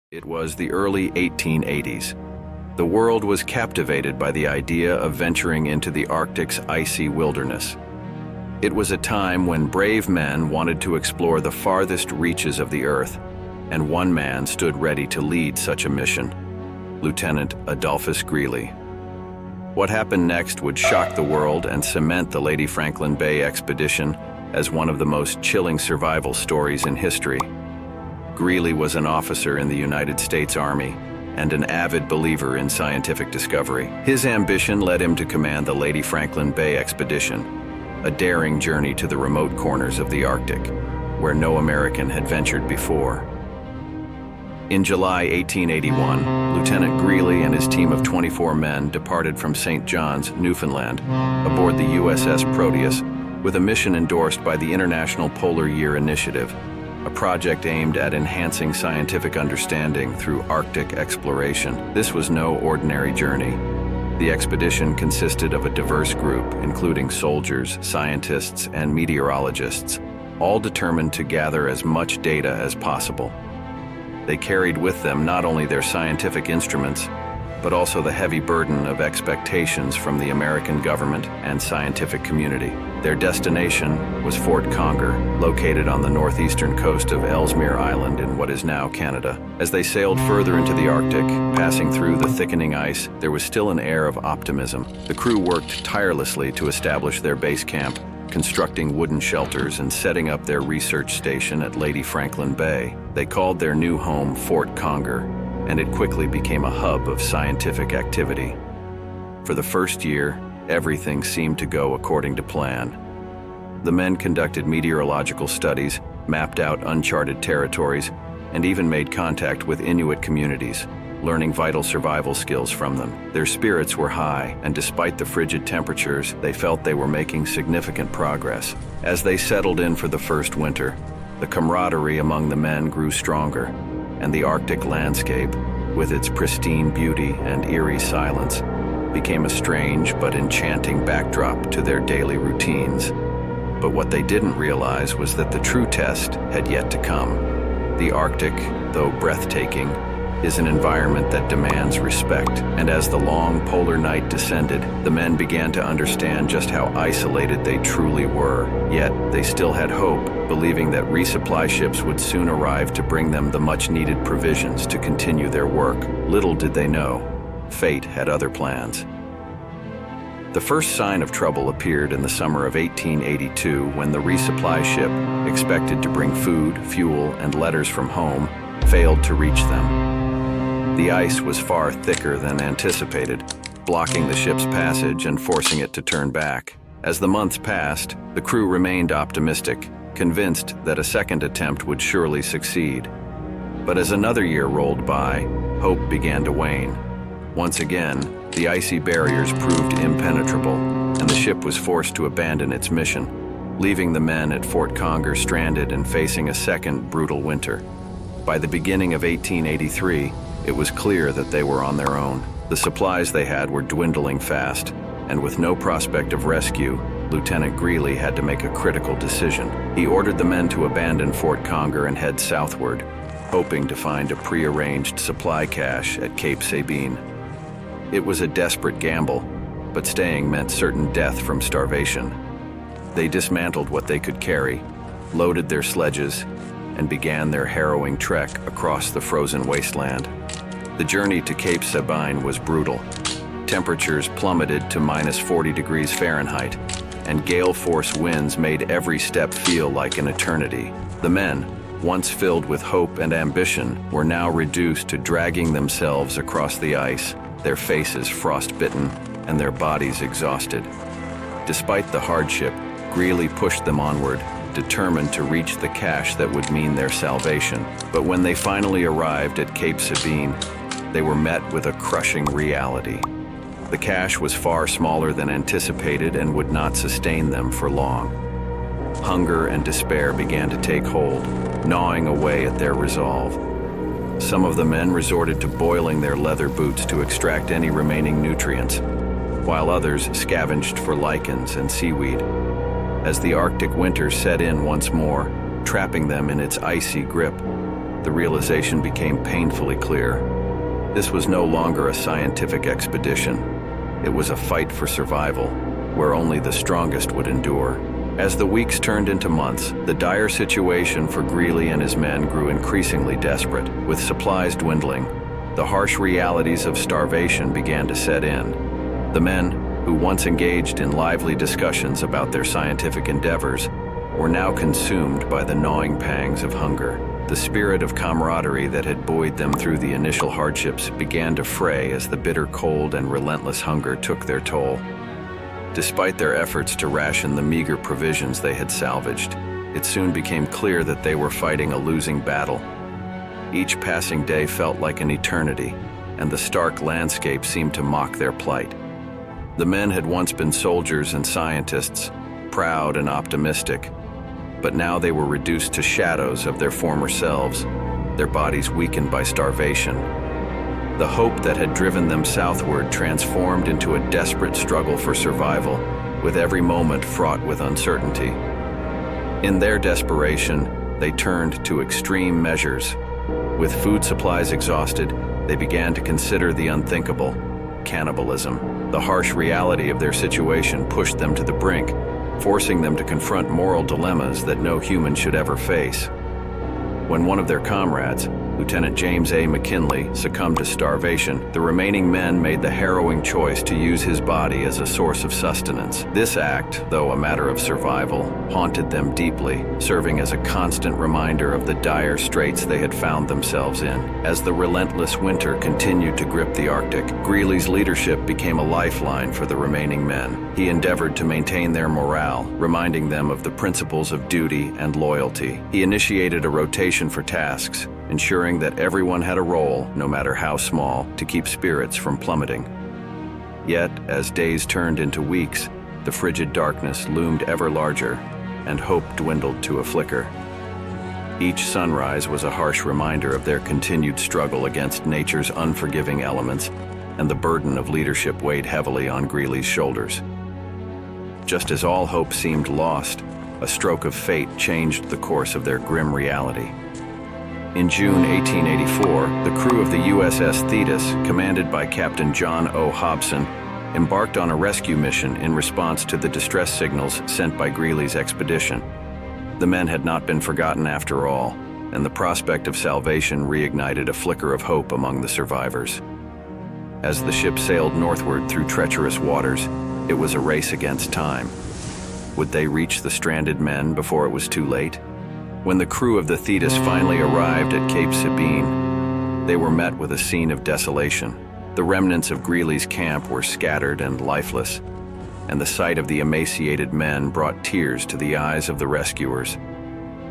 It was the early 1880s. The world was captivated by the idea of venturing into the Arctic's icy wilderness. It was a time when brave men wanted to explore the farthest reaches of the Earth, and one man stood ready to lead such a mission: Lieutenant Adolphus Greely. What happened next would shock the world and cement the Lady Franklin Bay Expedition as one of the most chilling survival stories in history. Greely was an officer in the United States Army and an avid believer in scientific discovery. His ambition led him to command the Lady Franklin Bay Expedition, a daring journey to the remote corners of the Arctic, where no American had ventured before. In July 1881, Lieutenant Greely and his team of 24 men departed from St. John's, Newfoundland, aboard the USS Proteus, with a mission endorsed by the International Polar Year Initiative, a project aimed at enhancing scientific understanding through Arctic exploration. This was no ordinary journey. The expedition consisted of a diverse group, including soldiers, scientists, and meteorologists, all determined to gather as much data as possible. They carried with them not only their scientific instruments, but also the heavy burden of expectations from the American government and scientific community. Their destination was Fort Conger, located on the northeastern coast of Ellesmere Island in what is now Canada. As they sailed further into the Arctic, passing through the thickening ice, there was still an air of optimism. The crew worked tirelessly to establish their base camp, constructing wooden shelters and setting up their research station at Lady Franklin Bay. They called their new home Fort Conger, and it quickly became a hub of scientific activity. For the first year, everything seemed to go according to plan. The men conducted meteorological studies, mapped out uncharted territories, and even made contact with Inuit communities, learning vital survival skills from them. Their spirits were high, and despite the frigid temperatures, they felt they were making significant progress. As they settled in for the first winter, the camaraderie among the men grew stronger, and the Arctic landscape, with its pristine beauty and eerie silence, became a strange but enchanting backdrop to their daily routines. But what they didn't realize was that the true test had yet to come. The Arctic, though breathtaking, is an environment that demands respect. And as the long polar night descended, the men began to understand just how isolated they truly were. Yet, they still had hope, believing that resupply ships would soon arrive to bring them the much-needed provisions to continue their work. Little did they know, fate had other plans. The first sign of trouble appeared in the summer of 1882 when the resupply ship, expected to bring food, fuel, and letters from home, failed to reach them. The ice was far thicker than anticipated, blocking the ship's passage and forcing it to turn back. As the months passed, the crew remained optimistic, convinced that a second attempt would surely succeed. But as another year rolled by, hope began to wane. Once again, the icy barriers proved impenetrable, and the ship was forced to abandon its mission, leaving the men at Fort Conger stranded and facing a second brutal winter. By the beginning of 1883, it was clear that they were on their own. The supplies they had were dwindling fast, and with no prospect of rescue, Lieutenant Greely had to make a critical decision. He ordered the men to abandon Fort Conger and head southward, hoping to find a prearranged supply cache at Cape Sabine. It was a desperate gamble, but staying meant certain death from starvation. They dismantled what they could carry, loaded their sledges, and began their harrowing trek across the frozen wasteland. The journey to Cape Sabine was brutal. Temperatures plummeted to -40 degrees Fahrenheit, and gale-force winds made every step feel like an eternity. The men, once filled with hope and ambition, were now reduced to dragging themselves across the ice, their faces frostbitten and their bodies exhausted. Despite the hardship, Greely pushed them onward, determined to reach the cache that would mean their salvation. But when they finally arrived at Cape Sabine, they were met with a crushing reality. The cache was far smaller than anticipated and would not sustain them for long. Hunger and despair began to take hold, gnawing away at their resolve. Some of the men resorted to boiling their leather boots to extract any remaining nutrients, while others scavenged for lichens and seaweed. As the Arctic winter set in once more, trapping them in its icy grip, the realization became painfully clear. This was no longer a scientific expedition. It was a fight for survival, where only the strongest would endure. As the weeks turned into months, the dire situation for Greely and his men grew increasingly desperate. With supplies dwindling, the harsh realities of starvation began to set in. The men, who once engaged in lively discussions about their scientific endeavors, were now consumed by the gnawing pangs of hunger. The spirit of camaraderie that had buoyed them through the initial hardships began to fray as the bitter cold and relentless hunger took their toll. Despite their efforts to ration the meager provisions they had salvaged, it soon became clear that they were fighting a losing battle. Each passing day felt like an eternity, and the stark landscape seemed to mock their plight. The men had once been soldiers and scientists, proud and optimistic, but now they were reduced to shadows of their former selves, their bodies weakened by starvation. The hope that had driven them southward transformed into a desperate struggle for survival, with every moment fraught with uncertainty. In their desperation, they turned to extreme measures. With food supplies exhausted, they began to consider the unthinkable: cannibalism. The harsh reality of their situation pushed them to the brink, forcing them to confront moral dilemmas that no human should ever face. When one of their comrades, Lieutenant James A. McKinley, succumbed to starvation, the remaining men made the harrowing choice to use his body as a source of sustenance. This act, though a matter of survival, haunted them deeply, serving as a constant reminder of the dire straits they had found themselves in. As the relentless winter continued to grip the Arctic, Greely's leadership became a lifeline for the remaining men. He endeavored to maintain their morale, reminding them of the principles of duty and loyalty. He initiated a rotation for tasks, ensuring that everyone had a role, no matter how small, to keep spirits from plummeting. Yet, as days turned into weeks, the frigid darkness loomed ever larger, and hope dwindled to a flicker. Each sunrise was a harsh reminder of their continued struggle against nature's unforgiving elements, and the burden of leadership weighed heavily on Greely's shoulders. Just as all hope seemed lost, a stroke of fate changed the course of their grim reality. In June 1884, the crew of the USS Thetis, commanded by Captain John O. Hobson, embarked on a rescue mission in response to the distress signals sent by Greely's expedition. The men had not been forgotten after all, and the prospect of salvation reignited a flicker of hope among the survivors. As the ship sailed northward through treacherous waters, it was a race against time. Would they reach the stranded men before it was too late? When the crew of the Thetis finally arrived at Cape Sabine, they were met with a scene of desolation. The remnants of Greely's camp were scattered and lifeless, and the sight of the emaciated men brought tears to the eyes of the rescuers.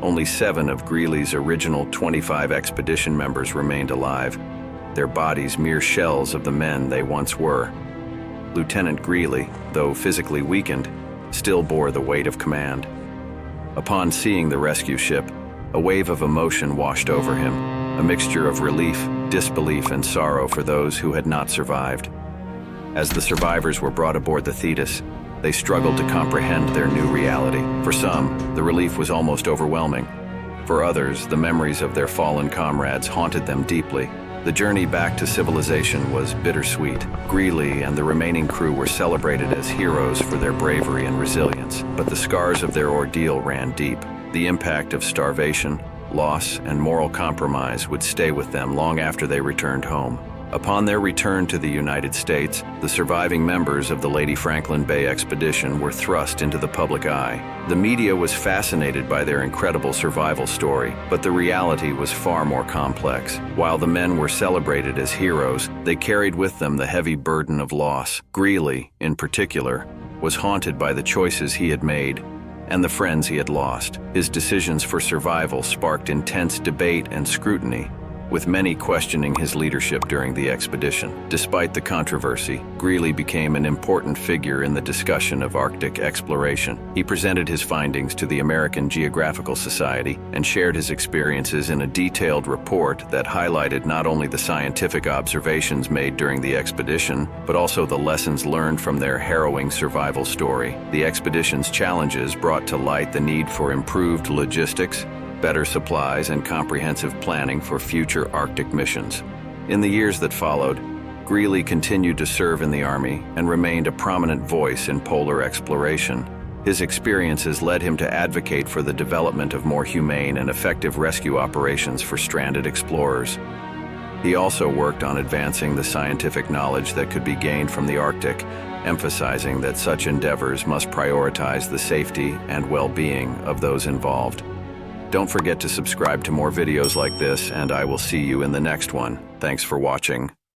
Only 7 of Greely's original 25 expedition members remained alive, their bodies mere shells of the men they once were. Lieutenant Greely, though physically weakened, still bore the weight of command. Upon seeing the rescue ship, a wave of emotion washed over him, a mixture of relief, disbelief, and sorrow for those who had not survived. As the survivors were brought aboard the Thetis, they struggled to comprehend their new reality. For some, the relief was almost overwhelming. For others, the memories of their fallen comrades haunted them deeply. The journey back to civilization was bittersweet. Greely and the remaining crew were celebrated as heroes for their bravery and resilience, but the scars of their ordeal ran deep. The impact of starvation, loss, and moral compromise would stay with them long after they returned home. Upon their return to the United States, the surviving members of the Lady Franklin Bay Expedition were thrust into the public eye. The media was fascinated by their incredible survival story, but the reality was far more complex. While the men were celebrated as heroes, they carried with them the heavy burden of loss. Greely, in particular, was haunted by the choices he had made and the friends he had lost. His decisions for survival sparked intense debate and scrutiny, with many questioning his leadership during the expedition. Despite the controversy, Greely became an important figure in the discussion of Arctic exploration. He presented his findings to the American Geographical Society and shared his experiences in a detailed report that highlighted not only the scientific observations made during the expedition, but also the lessons learned from their harrowing survival story. The expedition's challenges brought to light the need for improved logistics, better supplies, and comprehensive planning for future Arctic missions. In the years that followed, Greely continued to serve in the Army and remained a prominent voice in polar exploration. His experiences led him to advocate for the development of more humane and effective rescue operations for stranded explorers. He also worked on advancing the scientific knowledge that could be gained from the Arctic, emphasizing that such endeavors must prioritize the safety and well-being of those involved. Don't forget to subscribe to more videos like this, and I will see you in the next one. Thanks for watching.